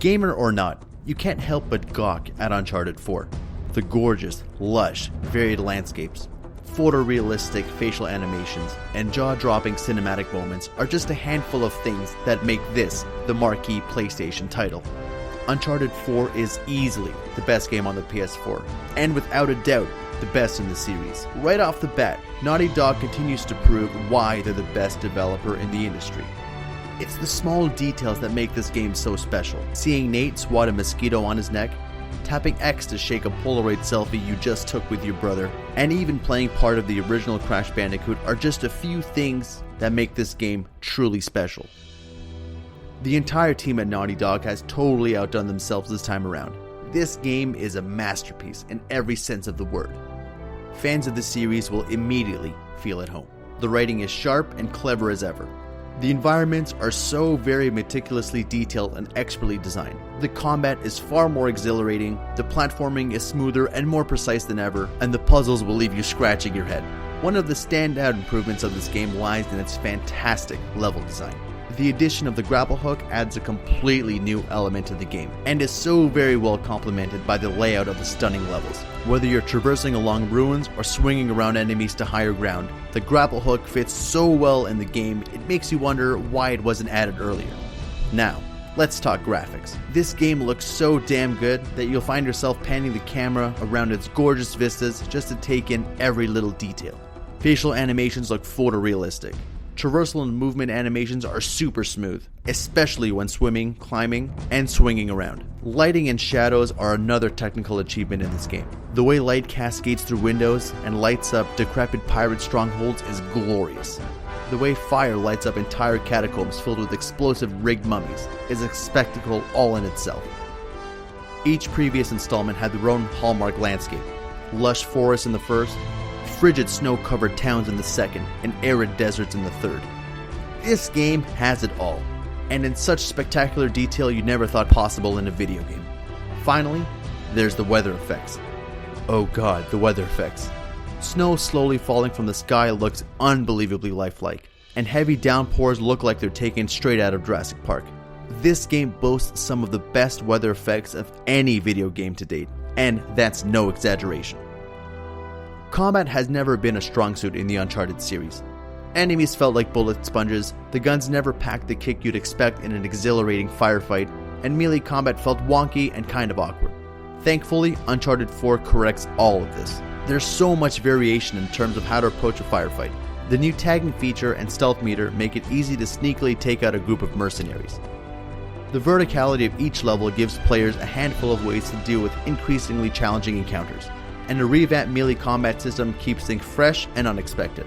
Gamer or not, you can't help but gawk at Uncharted 4. The gorgeous, lush, varied landscapes, photorealistic facial animations, and jaw-dropping cinematic moments are just a handful of things that make this the marquee PlayStation title. Uncharted 4 is easily the best game on the PS4, and without a doubt, the best in the series. Right off the bat, Naughty Dog continues to prove why they're the best developer in the industry. It's the small details that make this game so special. Seeing Nate swat a mosquito on his neck, tapping X to shake a Polaroid selfie you just took with your brother, and even playing part of the original Crash Bandicoot are just a few things that make this game truly special. The entire team at Naughty Dog has totally outdone themselves this time around. This game is a masterpiece in every sense of the word. Fans of the series will immediately feel at home. The writing is sharp and clever as ever. The environments are so very meticulously detailed and expertly designed. The combat is far more exhilarating, the platforming is smoother and more precise than ever, and the puzzles will leave you scratching your head. One of the standout improvements of this game lies in its fantastic level design. The addition of the grapple hook adds a completely new element to the game, and is so very well complemented by the layout of the stunning levels. Whether you're traversing along ruins or swinging around enemies to higher ground, the grapple hook fits so well in the game it makes you wonder why it wasn't added earlier. Now, let's talk graphics. This game looks so damn good that you'll find yourself panning the camera around its gorgeous vistas just to take in every little detail. Facial animations look photorealistic. Traversal and movement animations are super smooth, especially when swimming, climbing, and swinging around. Lighting and shadows are another technical achievement in this game. The way light cascades through windows and lights up decrepit pirate strongholds is glorious. The way fire lights up entire catacombs filled with explosive rigged mummies is a spectacle all in itself. Each previous installment had their own hallmark landscape. Lush forests in the first, frigid snow-covered towns in the second, and arid deserts in the third. This game has it all, and in such spectacular detail you never thought possible in a video game. Finally, there's the weather effects. Oh god, the weather effects. Snow slowly falling from the sky looks unbelievably lifelike, and heavy downpours look like they're taken straight out of Jurassic Park. This game boasts some of the best weather effects of any video game to date, and that's no exaggeration. Combat has never been a strong suit in the Uncharted series. Enemies felt like bullet sponges, the guns never packed the kick you'd expect in an exhilarating firefight, and melee combat felt wonky and kind of awkward. Thankfully, Uncharted 4 corrects all of this. There's so much variation in terms of how to approach a firefight. The new tagging feature and stealth meter make it easy to sneakily take out a group of mercenaries. The verticality of each level gives players a handful of ways to deal with increasingly challenging encounters, and a revamped melee combat system keeps things fresh and unexpected.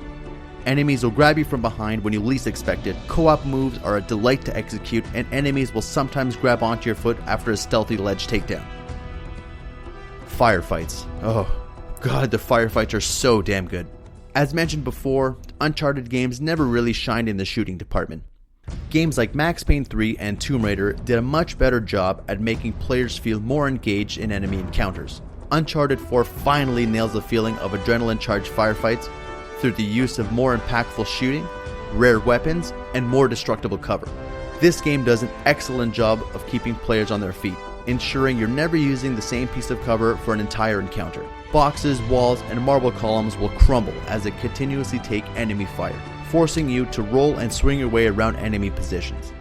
Enemies will grab you from behind when you least expect it, co-op moves are a delight to execute, and enemies will sometimes grab onto your foot after a stealthy ledge takedown. Firefights. Oh god, the firefights are so damn good. As mentioned before, Uncharted games never really shined in the shooting department. Games like Max Payne 3 and Tomb Raider did a much better job at making players feel more engaged in enemy encounters. Uncharted 4 finally nails the feeling of adrenaline-charged firefights through the use of more impactful shooting, rare weapons, and more destructible cover. This game does an excellent job of keeping players on their feet, ensuring you're never using the same piece of cover for an entire encounter. Boxes, walls, and marble columns will crumble as they continuously take enemy fire, forcing you to roll and swing your way around enemy positions.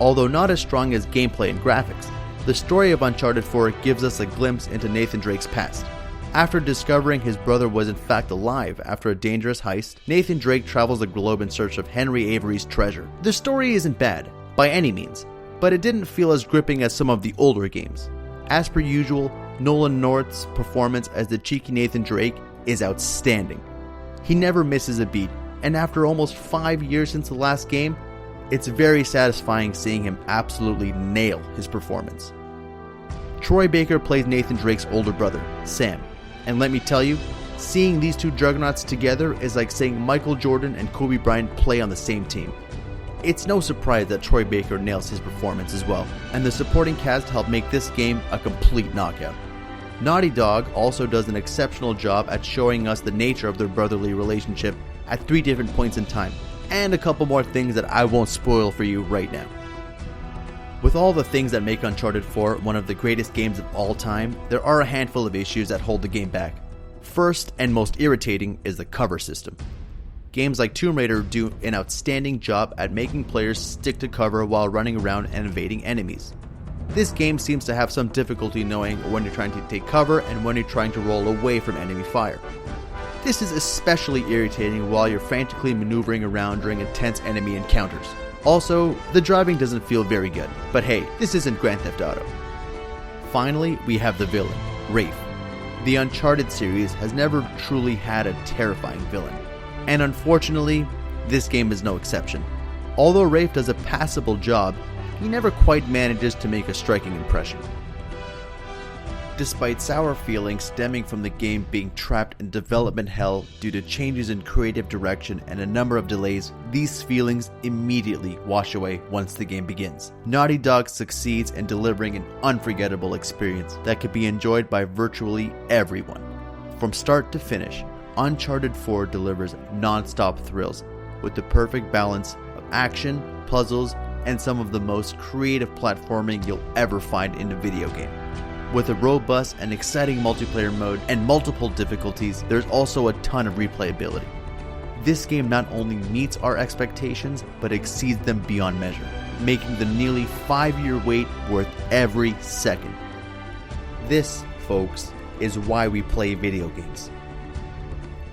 Although not as strong as gameplay and graphics, the story of Uncharted 4 gives us a glimpse into Nathan Drake's past. After discovering his brother was in fact alive after a dangerous heist, Nathan Drake travels the globe in search of Henry Avery's treasure. The story isn't bad, by any means, but it didn't feel as gripping as some of the older games. As per usual, Nolan North's performance as the cheeky Nathan Drake is outstanding. He never misses a beat, and after almost 5 years since the last game, it's very satisfying seeing him absolutely nail his performance. Troy Baker plays Nathan Drake's older brother, Sam, and let me tell you, seeing these two juggernauts together is like saying Michael Jordan and Kobe Bryant play on the same team. It's no surprise that Troy Baker nails his performance as well, and the supporting cast help make this game a complete knockout. Naughty Dog also does an exceptional job at showing us the nature of their brotherly relationship at 3 different points in time, and a couple more things that I won't spoil for you right now. With all the things that make Uncharted 4 one of the greatest games of all time, there are a handful of issues that hold the game back. First and most irritating is the cover system. Games like Tomb Raider do an outstanding job at making players stick to cover while running around and evading enemies. This game seems to have some difficulty knowing when you're trying to take cover and when you're trying to roll away from enemy fire. This is especially irritating while you're frantically maneuvering around during intense enemy encounters. Also, the driving doesn't feel very good, but hey, this isn't Grand Theft Auto. Finally, we have the villain, Rafe. The Uncharted series has never truly had a terrifying villain, and unfortunately, this game is no exception. Although Rafe does a passable job, he never quite manages to make a striking impression. Despite sour feelings stemming from the game being trapped in development hell due to changes in creative direction and a number of delays, these feelings immediately wash away once the game begins. Naughty Dog succeeds in delivering an unforgettable experience that could be enjoyed by virtually everyone. From start to finish, Uncharted 4 delivers non-stop thrills with the perfect balance of action, puzzles, and some of the most creative platforming you'll ever find in a video game. With a robust and exciting multiplayer mode and multiple difficulties, there's also a ton of replayability. This game not only meets our expectations, but exceeds them beyond measure, making the nearly 5-year wait worth every second. This, folks, is why we play video games.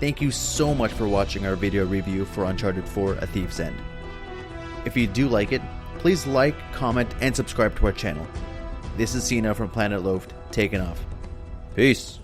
Thank you so much for watching our video review for Uncharted 4: A Thief's End. If you do like it, please like, comment, and subscribe to our channel. This is Cena from Planet Loafed, taking off. Peace.